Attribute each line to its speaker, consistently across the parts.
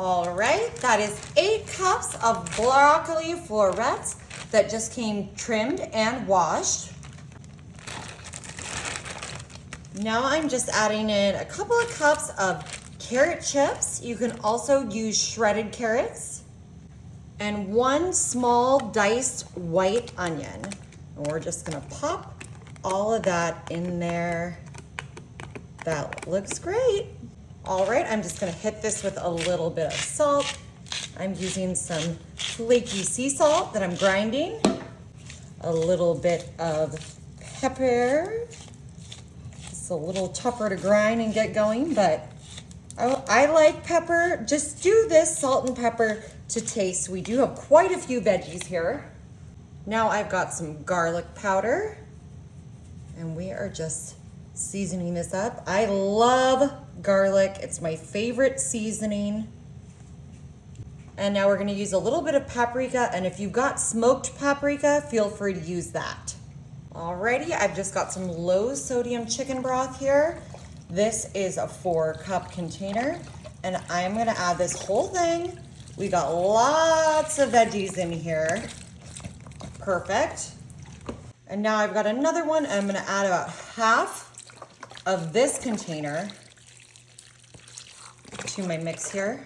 Speaker 1: All right, that is 8 cups of broccoli florets that just came trimmed and washed. Now I'm just adding in a couple of cups of carrot chips. You can also use shredded carrots. And 1 small diced white onion. And we're just gonna pop all of that in there. That looks great. All right, I'm just gonna hit this with a little bit of salt. I'm using some flaky sea salt that I'm grinding. A little bit of pepper. It's a little tougher to grind and get going, but I like pepper. Just do this salt and pepper to taste. We do have quite a few veggies here. Now I've got some garlic powder, and we are just seasoning this up. I love garlic. It's my favorite seasoning. And now we're gonna use a little bit of paprika, and if you've got smoked paprika, feel free to use that. Alrighty, I've just got some low sodium chicken broth here. This is a 4-cup container, and I'm gonna add this whole thing. We got lots of veggies in here. Perfect. And now I've got another one, and I'm gonna add about half of this container to my mix here.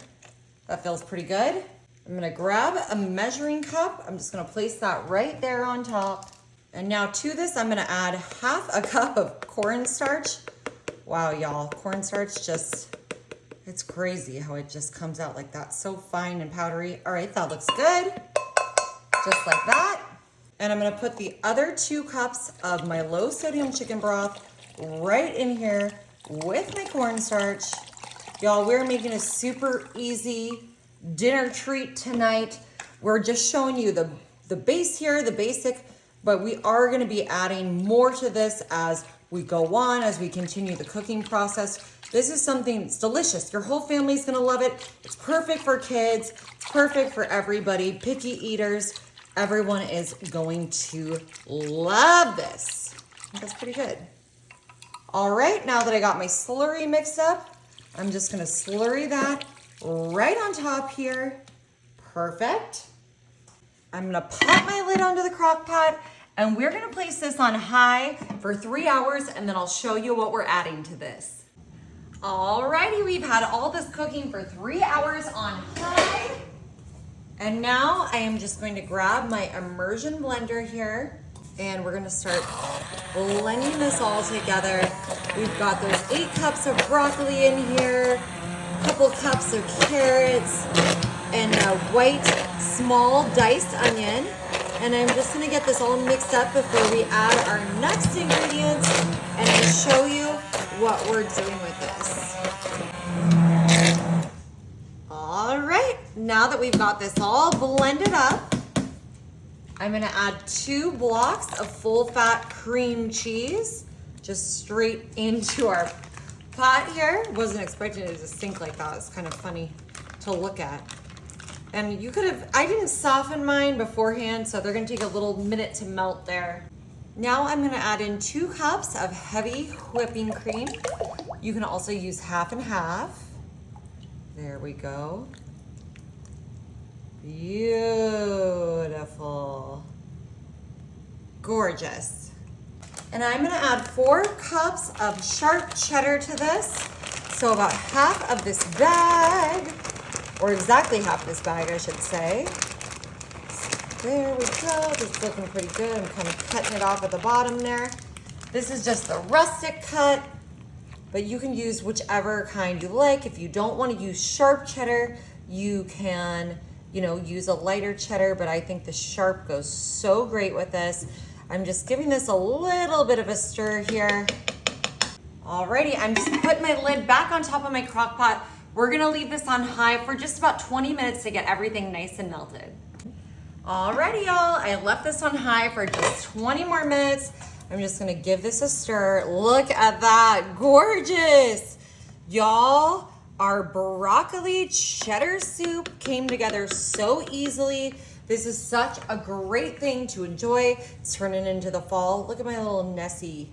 Speaker 1: That feels pretty good. I'm gonna grab a measuring cup. I'm just gonna place that right there on top. And now to this, I'm gonna add half a cup of cornstarch. Wow, y'all, cornstarch just, it's crazy how it just comes out like that, so fine and powdery. All right, that looks good, just like that. And I'm gonna put the other 2 cups of my low sodium chicken broth right in here with my cornstarch. Y'all, we're making a super easy dinner treat tonight. We're just showing you the base here, the basic, but we are gonna be adding more to this as we go on, as we continue the cooking process. This is something that's delicious. Your whole family's gonna love it. It's perfect for kids. It's perfect for everybody, picky eaters. Everyone is going to love this. I think that's pretty good. All right, now that I got my slurry mixed up, I'm just gonna slurry that right on top here. Perfect. I'm gonna pop my lid onto the crock pot, and we're gonna place this on high for 3 hours, and then I'll show you what we're adding to this. Alrighty, we've had all this cooking for 3 hours on high. And now I am just going to grab my immersion blender here, and we're gonna start blending this all together. We've got those 8 cups of broccoli in here, a couple cups of carrots, and a white small diced onion. And I'm just gonna get this all mixed up before we add our next ingredients and I'll show you what we're doing with this. All right, now that we've got this all blended up, I'm gonna add 2 blocks of full-fat cream cheese just straight into our pot here. Wasn't expecting it to sink like that. It's kind of funny to look at. And you could have, I didn't soften mine beforehand, so they're gonna take a little minute to melt there. Now I'm gonna add in 2 cups of heavy whipping cream. You can also use half and half. There we go. Beautiful. Gorgeous. And I'm gonna add 4 cups of sharp cheddar to this. So about half of this bag, or exactly half this bag, I should say. There we go, this is looking pretty good. I'm kind of cutting it off at the bottom there. This is just the rustic cut, but you can use whichever kind you like. If you don't want to use sharp cheddar, you can, use a lighter cheddar, but I think the sharp goes so great with this. I'm just giving this a little bit of a stir here. Alrighty, I'm just putting my lid back on top of my crock pot. We're gonna leave this on high for just about 20 minutes to get everything nice and melted. Alrighty, y'all, I left this on high for just 20 more minutes. I'm just gonna give this a stir. Look at that, gorgeous. Y'all, our broccoli cheddar soup came together so easily. This is such a great thing to enjoy. It's turning into the fall. Look at my little Nessie.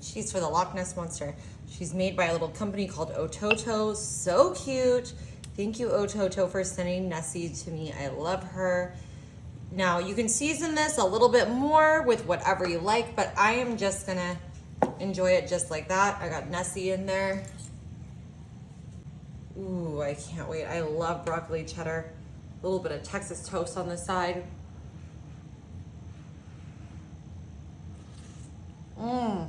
Speaker 1: She's for the Loch Ness Monster. She's made by a little company called Ototo. So cute. Thank you, Ototo, for sending Nessie to me. I love her. Now, you can season this a little bit more with whatever you like, but I am just gonna enjoy it just like that. I got Nessie in there. Ooh, I can't wait. I love broccoli cheddar. A little bit of Texas toast on the side. Mmm.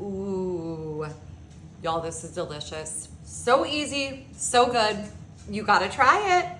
Speaker 1: Ooh. Y'all, this is delicious. So easy, so good. You gotta try it.